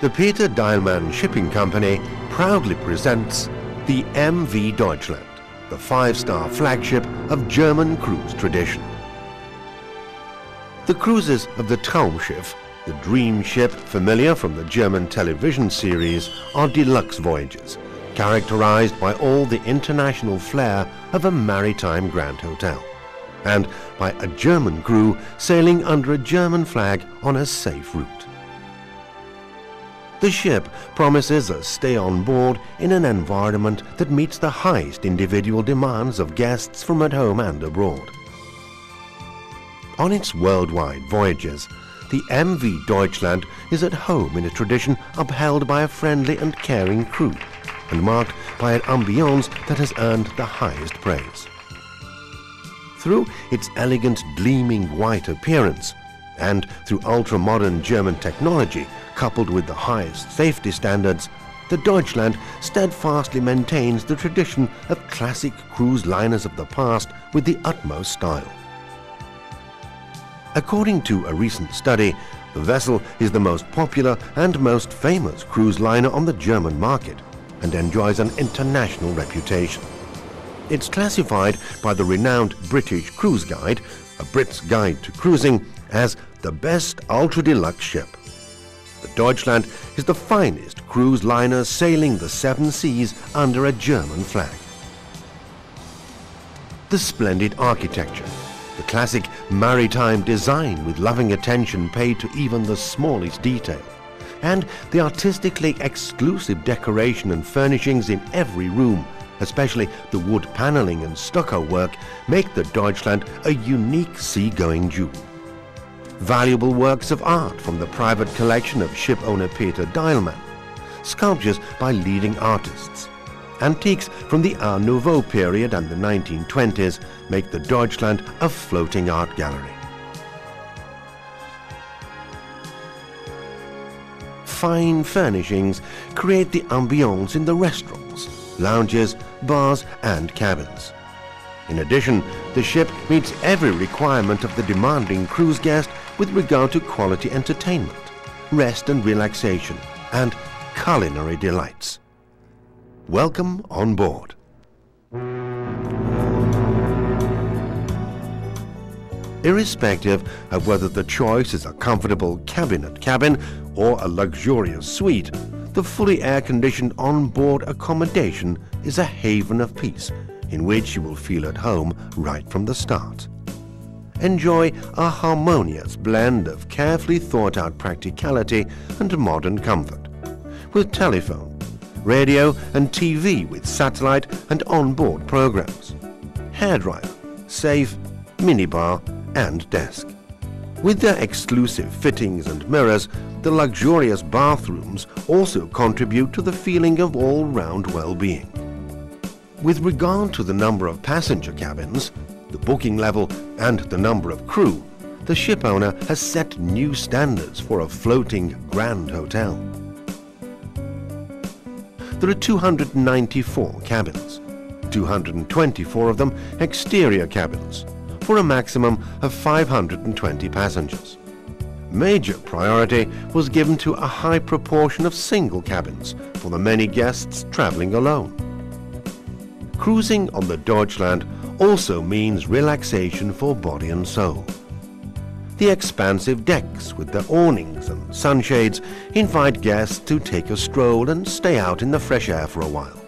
the Peter Deilmann Shipping Company proudly presents the MV Deutschland, the five-star flagship of German cruise tradition. The cruises of the Traumschiff, the dream ship familiar from the German television series, are deluxe voyages, characterized by all the international flair of a maritime grand hotel, and by a German crew sailing under a German flag on a safe route. The ship promises a stay on board in an environment that meets the highest individual demands of guests from at home and abroad. On its worldwide voyages, the MV Deutschland is at home in a tradition upheld by a friendly and caring crew, and marked by an ambiance that has earned the highest praise. Through its elegant gleaming white appearance, and through ultra-modern German technology coupled with the highest safety standards, the Deutschland steadfastly maintains the tradition of classic cruise liners of the past with the utmost style. According to a recent study, the vessel is the most popular and most famous cruise liner on the German market and enjoys an international reputation. It's classified by the renowned British Cruise Guide, A Brit's Guide to Cruising, as the best ultra-deluxe ship. The Deutschland is the finest cruise liner sailing the seven seas under a German flag. The splendid architecture, the classic maritime design with loving attention paid to even the smallest detail, and the artistically exclusive decoration and furnishings in every room, especially the wood paneling and stucco work, make the Deutschland a unique seagoing jewel. Valuable works of art from the private collection of ship owner Peter Deilmann, sculptures by leading artists, antiques from the Art Nouveau period and the 1920s make the Deutschland a floating art gallery. Fine furnishings create the ambiance in the restaurants, lounges, bars and cabins. In addition, the ship meets every requirement of the demanding cruise guest with regard to quality entertainment, rest and relaxation, and culinary delights. Welcome on board. Irrespective of whether the choice is a comfortable cabinet cabin or a luxurious suite, the fully air-conditioned on-board accommodation is a haven of peace in which you will feel at home right from the start. Enjoy a harmonious blend of carefully thought-out practicality and modern comfort, with telephone, radio and TV with satellite and on-board programs, hairdryer, safe, minibar and desk. With their exclusive fittings and mirrors, the luxurious bathrooms also contribute to the feeling of all-round well-being. With regard to the number of passenger cabins, the booking level and the number of crew, the ship owner has set new standards for a floating grand hotel. There are 294 cabins, 224 of them exterior cabins, for a maximum of 520 passengers. Major priority was given to a high proportion of single cabins for the many guests traveling alone. Cruising on the Deutschland also means relaxation for body and soul. The expansive decks with their awnings and sunshades invite guests to take a stroll and stay out in the fresh air for a while.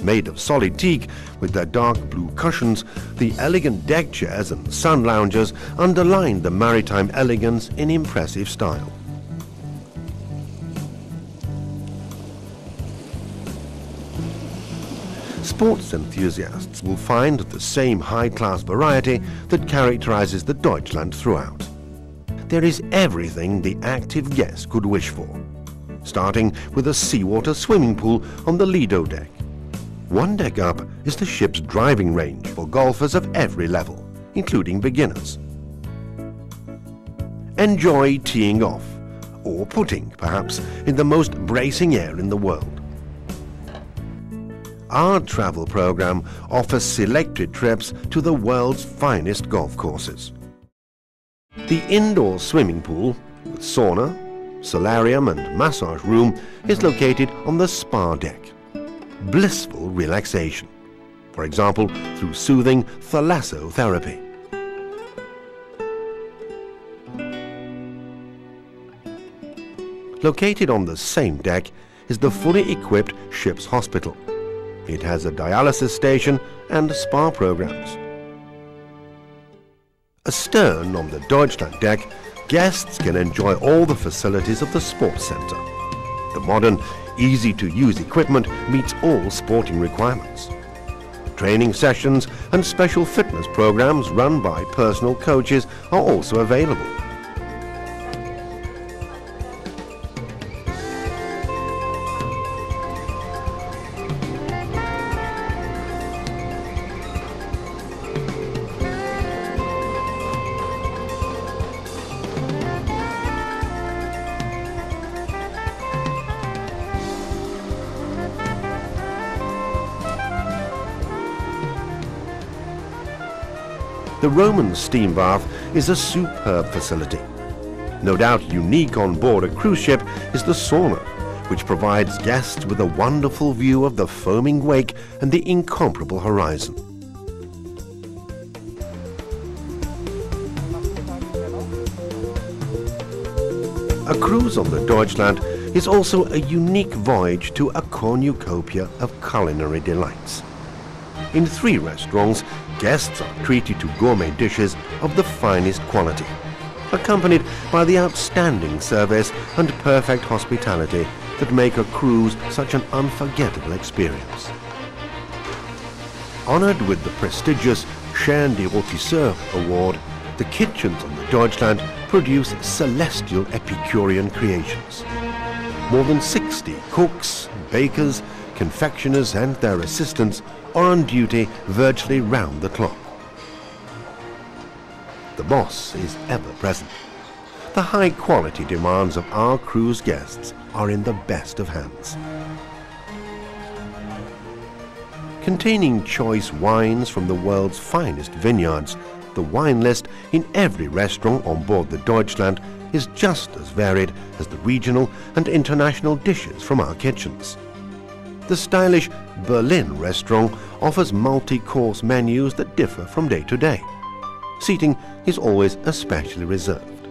Made of solid teak with their dark blue cushions, the elegant deck chairs and sun loungers underline the maritime elegance in impressive style. Sports enthusiasts will find the same high-class variety that characterizes the Deutschland throughout. There is everything the active guest could wish for, starting with a seawater swimming pool on the Lido deck. One deck up is the ship's driving range for golfers of every level, including beginners. Enjoy teeing off, or putting, perhaps, in the most bracing air in the world. Our travel program offers selected trips to the world's finest golf courses. The indoor swimming pool with sauna, solarium and massage room is located on the spa deck. Blissful relaxation, for example through soothing thalassotherapy. Located on the same deck is the fully equipped ship's hospital. It has a dialysis station and spa programs. Astern on the Deutschland deck, guests can enjoy all the facilities of the sports center. The modern, easy-to-use equipment meets all sporting requirements. Training sessions and special fitness programs run by personal coaches are also available. The Roman steam bath is a superb facility. No doubt unique on board a cruise ship is the sauna, which provides guests with a wonderful view of the foaming wake and the incomparable horizon. A cruise on the Deutschland is also a unique voyage to a cornucopia of culinary delights. In 3 restaurants, guests are treated to gourmet dishes of the finest quality, accompanied by the outstanding service and perfect hospitality that make a cruise such an unforgettable experience. Honored with the prestigious Chaîne des Rôtisseurs award, the kitchens on the Deutschland produce celestial Epicurean creations. More than 60 cooks, bakers, confectioners and their assistants are on duty virtually round the clock. The boss is ever present. The high-quality demands of our cruise guests are in the best of hands. Containing choice wines from the world's finest vineyards, the wine list in every restaurant on board the Deutschland is just as varied as the regional and international dishes from our kitchens. The stylish Berlin restaurant offers multi-course menus that differ from day to day. Seating is always especially reserved.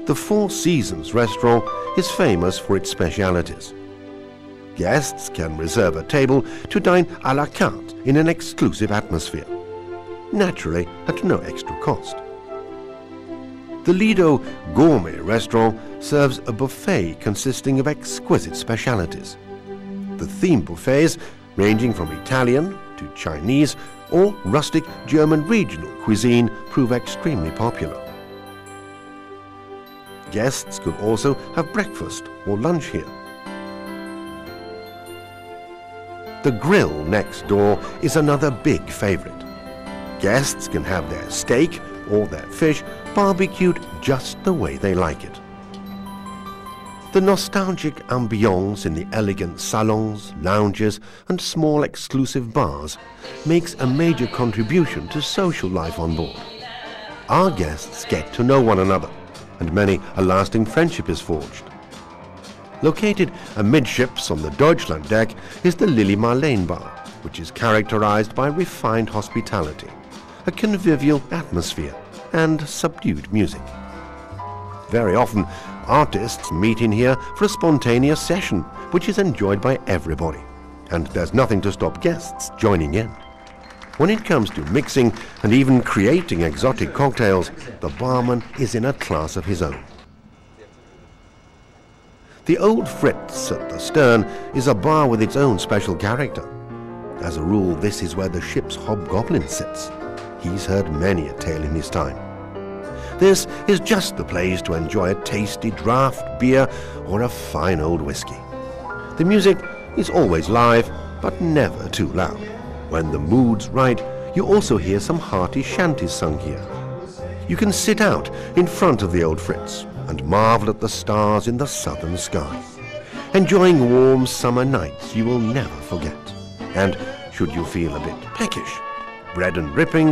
The Four Seasons restaurant is famous for its specialities. Guests can reserve a table to dine à la carte in an exclusive atmosphere, naturally at no extra cost. The Lido Gourmet restaurant serves a buffet consisting of exquisite specialities. The theme buffets, ranging from Italian to Chinese or rustic German regional cuisine, prove extremely popular. Guests could also have breakfast or lunch here. The grill next door is another big favorite. Guests can have their steak or their fish barbecued just the way they like it. The nostalgic ambience in the elegant salons, lounges and small exclusive bars makes a major contribution to social life on board. Our guests get to know one another, and many a lasting friendship is forged. Located amidships on the Deutschland deck is the Lily Marlene Bar, which is characterized by refined hospitality, a convivial atmosphere and subdued music. Very often, artists meet in here for a spontaneous session, which is enjoyed by everybody, and there's nothing to stop guests joining in. When it comes to mixing and even creating exotic cocktails, the barman is in a class of his own. The Old Fritz at the stern is a bar with its own special character. As a rule, this is where the ship's hobgoblin sits. He's heard many a tale in his time. This is just the place to enjoy a tasty draft beer or a fine old whiskey. The music is always live, but never too loud. When the mood's right, you also hear some hearty shanties sung here. You can sit out in front of the Old Fritz and marvel at the stars in the southern sky, enjoying warm summer nights you will never forget. And should you feel a bit peckish, bread and dripping